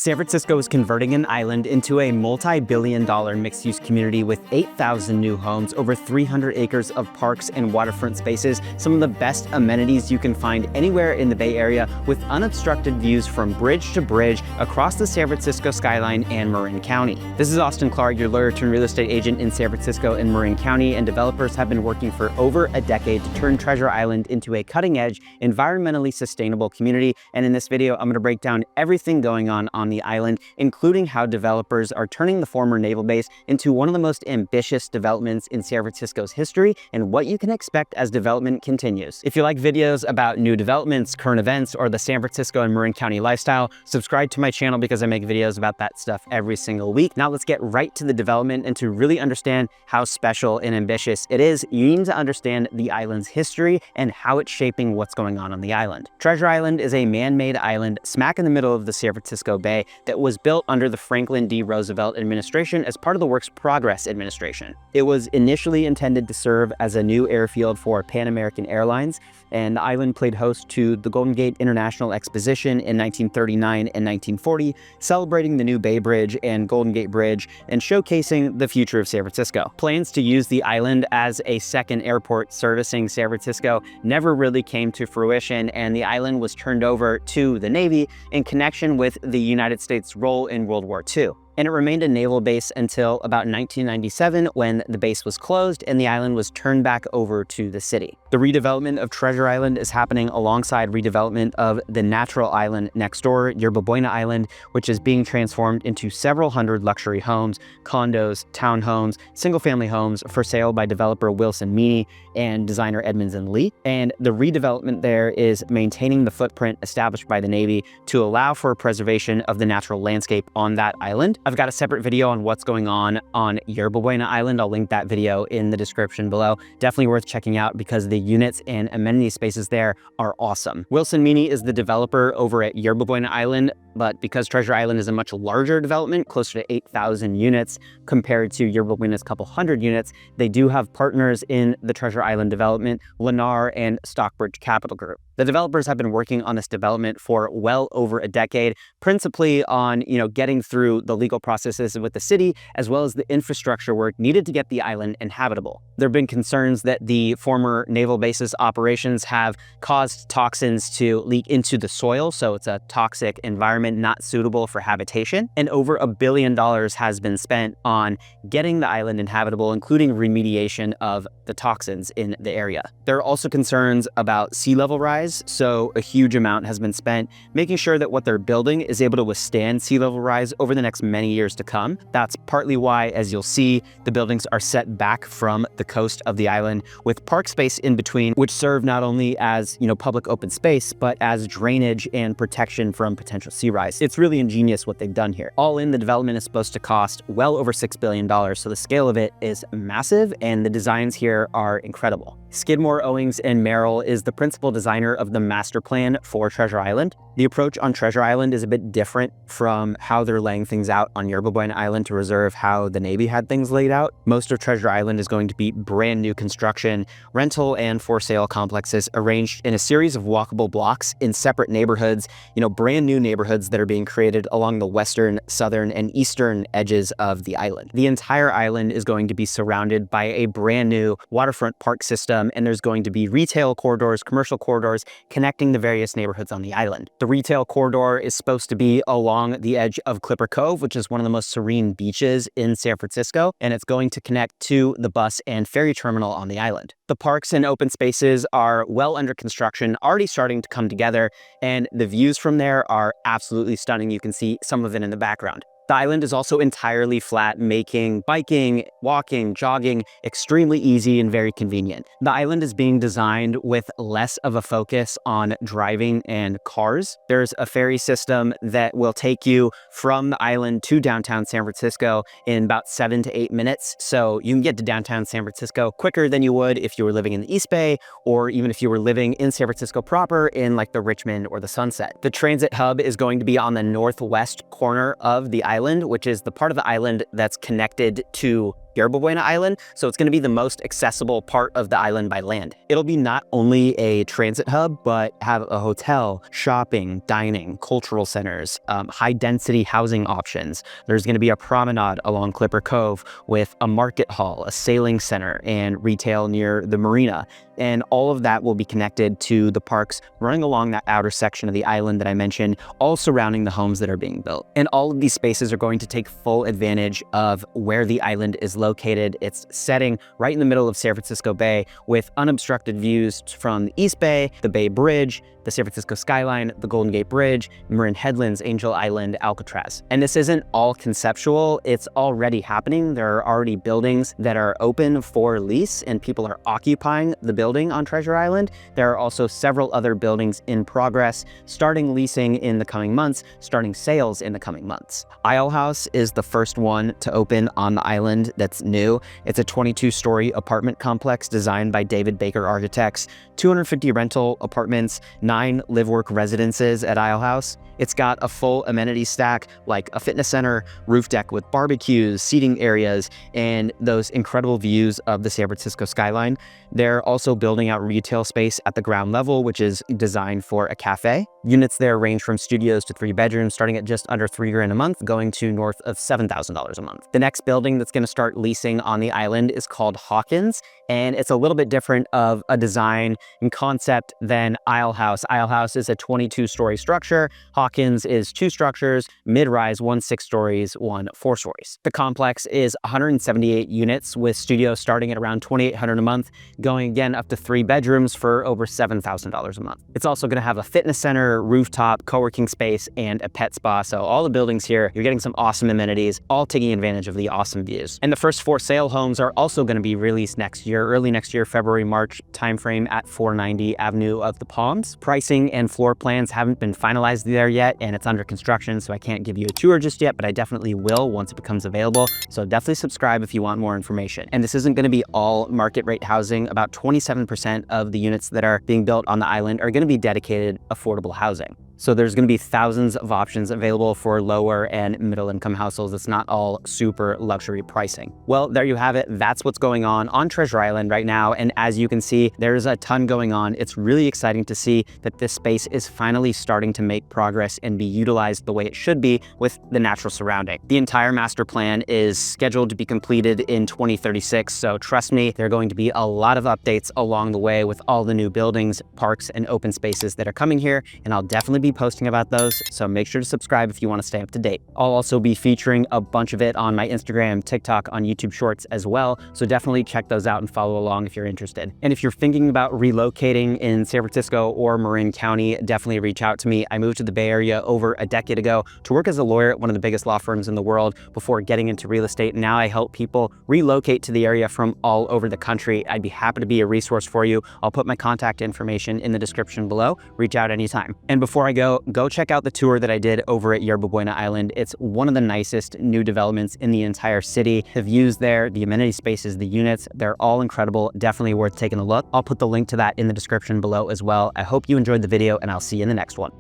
San Francisco is converting an island into a multi-billion-dollar mixed-use community with 8,000 new homes, over 300 acres of parks and waterfront spaces, some of the best amenities you can find anywhere in the Bay Area, with unobstructed views from bridge to bridge across the San Francisco skyline and Marin County. This is Austin Clark, your lawyer turned real estate agent in San Francisco and Marin County, and developers have been working for over a decade to turn Treasure Island into a cutting-edge, environmentally sustainable community. And in this video, I'm going to break down everything going on the island, including how developers are turning the former naval base into one of the most ambitious developments in San Francisco's history, and what you can expect as development continues. If you like videos about new developments, current events, or the San Francisco and Marin County lifestyle, subscribe to my channel because I make videos about that stuff every single week. Now let's get right to the development, and to really understand how special and ambitious it is, you need to understand the island's history and how it's shaping what's going on the island. Treasure Island is a man-made island smack in the middle of the San Francisco Bay that was built under the Franklin D. Roosevelt administration as part of the Works Progress administration. It was initially intended to serve as a new airfield for Pan American Airlines, and the island played host to the Golden Gate International Exposition in 1939 and 1940, celebrating the new Bay Bridge and Golden Gate Bridge and showcasing the future of San Francisco. Plans to use the island as a second airport servicing San Francisco never really came to fruition, and the island was turned over to the Navy in connection with the United States' role in World War II. And it remained a naval base until about 1997, when the base was closed and the island was turned back over to the city. The redevelopment of Treasure Island is happening alongside redevelopment of the natural island next door, Yerba Buena Island, which is being transformed into several hundred luxury homes, condos, townhomes, single-family homes for sale by developer Wilson Meany and designer Edmonds and Lee. And the redevelopment there is maintaining the footprint established by the Navy to allow for preservation of the natural landscape on that island. I've got a separate video on what's going on Yerba Buena Island. I'll link that video in the description below. Definitely worth checking out because the units and amenity spaces there are awesome. Wilson Meany is the developer over at Yerba Buena Island, but because Treasure Island is a much larger development, closer to 8,000 units compared to Yerba Buena's couple hundred units, they do have partners in the Treasure Island development, Lennar and Stockbridge Capital Group. The developers have been working on this development for well over a decade, principally on, getting through the legal processes with the city, as well as the infrastructure work needed to get the island inhabitable. There have been concerns that the former naval base's operations have caused toxins to leak into the soil, so it's a toxic environment not suitable for habitation. And over $1 billion has been spent on getting the island inhabitable, including remediation of the toxins in the area. There are also concerns about sea level rise. So a huge amount has been spent making sure that what they're building is able to withstand sea level rise over the next many years to come. That's partly why, as you'll see, the buildings are set back from the coast of the island with park space in between, which serve not only as, public open space, but as drainage and protection from potential sea rise. It's really ingenious what they've done here. All in, the development is supposed to cost well over $6 billion, so the scale of it is massive, and the designs here are incredible. Skidmore, Owings and Merrill is the principal designer of the master plan for Treasure Island. The approach on Treasure Island is a bit different from how they're laying things out on Yerba Buena Island to reserve how the Navy had things laid out. Most of Treasure Island is going to be brand new construction, rental and for sale complexes arranged in a series of walkable blocks in separate neighborhoods, brand new neighborhoods that are being created along the western, southern, and eastern edges of the island. The entire island is going to be surrounded by a brand new waterfront park system, and there's going to be retail corridors, commercial corridors connecting the various neighborhoods on the island. The retail corridor is supposed to be along the edge of Clipper Cove, which is one of the most serene beaches in San Francisco, and it's going to connect to the bus and ferry terminal on the island. The parks and open spaces are well under construction, already starting to come together, and the views from there are absolutely stunning. You can see some of it in the background. The island is also entirely flat, making biking, walking, jogging extremely easy and very convenient. The island is being designed with less of a focus on driving and cars. There's a ferry system that will take you from the island to downtown San Francisco in about 7 to 8 minutes. So you can get to downtown San Francisco quicker than you would if you were living in the East Bay, or even if you were living in San Francisco proper in like the Richmond or the Sunset. The transit hub is going to be on the northwest corner of the island, which is the part of the island that's connected to Yerba Buena Island, so it's going to be the most accessible part of the island by land. It'll be not only a transit hub, but have a hotel, shopping, dining, cultural centers, high-density housing options. There's going to be a promenade along Clipper Cove with a market hall, a sailing center, and retail near the marina. And all of that will be connected to the parks running along that outer section of the island that I mentioned, all surrounding the homes that are being built. And all of these spaces are going to take full advantage of where the island is located. It's setting right in the middle of San Francisco Bay with unobstructed views from the East Bay, the Bay Bridge, the San Francisco skyline, the Golden Gate Bridge, Marin Headlands, Angel Island, Alcatraz. And this isn't all conceptual, it's already happening. There are already buildings that are open for lease and people are occupying the building on Treasure Island. There are also several other buildings in progress, starting leasing in the coming months, starting sales in the coming months. Isle House is the first one to open on the island that's new. It's a 22-story apartment complex designed by David Baker Architects, 250 rental apartments, 9 live-work residences at Isle House. It's got a full amenity stack like a fitness center, roof deck with barbecues, seating areas, and those incredible views of the San Francisco skyline. They're also building out retail space at the ground level, which is designed for a cafe. Units there range from studios to 3 bedrooms, starting at just under $3,000 a month, going to north of $7,000 a month. The next building that's going to start leasing on the island is called Hawkins, and it's a little bit different of a design and concept than Isle House. Isle House is a 22-story structure. Hawkins is 2 structures, mid-rise, 1 6 stories, 1 4 stories. The complex is 178 units with studios starting at around $2,800 a month, going again up to 3 bedrooms for over $7,000 a month. It's also going to have a fitness center, rooftop, co-working space, and a pet spa. So all the buildings here, you're getting some awesome amenities, all taking advantage of the awesome views. And the first 4 sale homes are also going to be released next year, early next year, February, March timeframe at 490 Avenue of the Palms. Pricing and floor plans haven't been finalized there yet, and it's under construction, so I can't give you a tour just yet, but I definitely will once it becomes available. So definitely subscribe if you want more information. And this isn't going to be all market rate housing. About 27% of the units that are being built on the island are going to be dedicated affordable housing. So there's going to be thousands of options available for lower and middle income households. It's not all super luxury pricing. Well, there you have it. That's what's going on Treasure Island right now. And as you can see, there's a ton going on. It's really exciting to see that this space is finally starting to make progress and be utilized the way it should be with the natural surrounding. The entire master plan is scheduled to be completed in 2036. So trust me, there are going to be a lot of updates along the way with all the new buildings, parks, and open spaces that are coming here. And I'll definitely be posting about those, so make sure to subscribe if you want to stay up to date. I'll also be featuring a bunch of it on my Instagram, TikTok, on YouTube Shorts as well, so definitely check those out and follow along if you're interested. And if you're thinking about relocating in San Francisco or Marin County, definitely reach out to me. I moved to the Bay Area over a decade ago to work as a lawyer at one of the biggest law firms in the world before getting into real estate. Now I help people relocate to the area from all over the country. I'd be happy to be a resource for you. I'll put my contact information in the description below. Reach out anytime. And before I go check out the tour that I did over at Yerba Buena Island. It's one of the nicest new developments in the entire city. The views there, the amenity spaces, the units, they're all incredible. Definitely worth taking a look. I'll put the link to that in the description below as well. I hope you enjoyed the video, and I'll see you in the next one.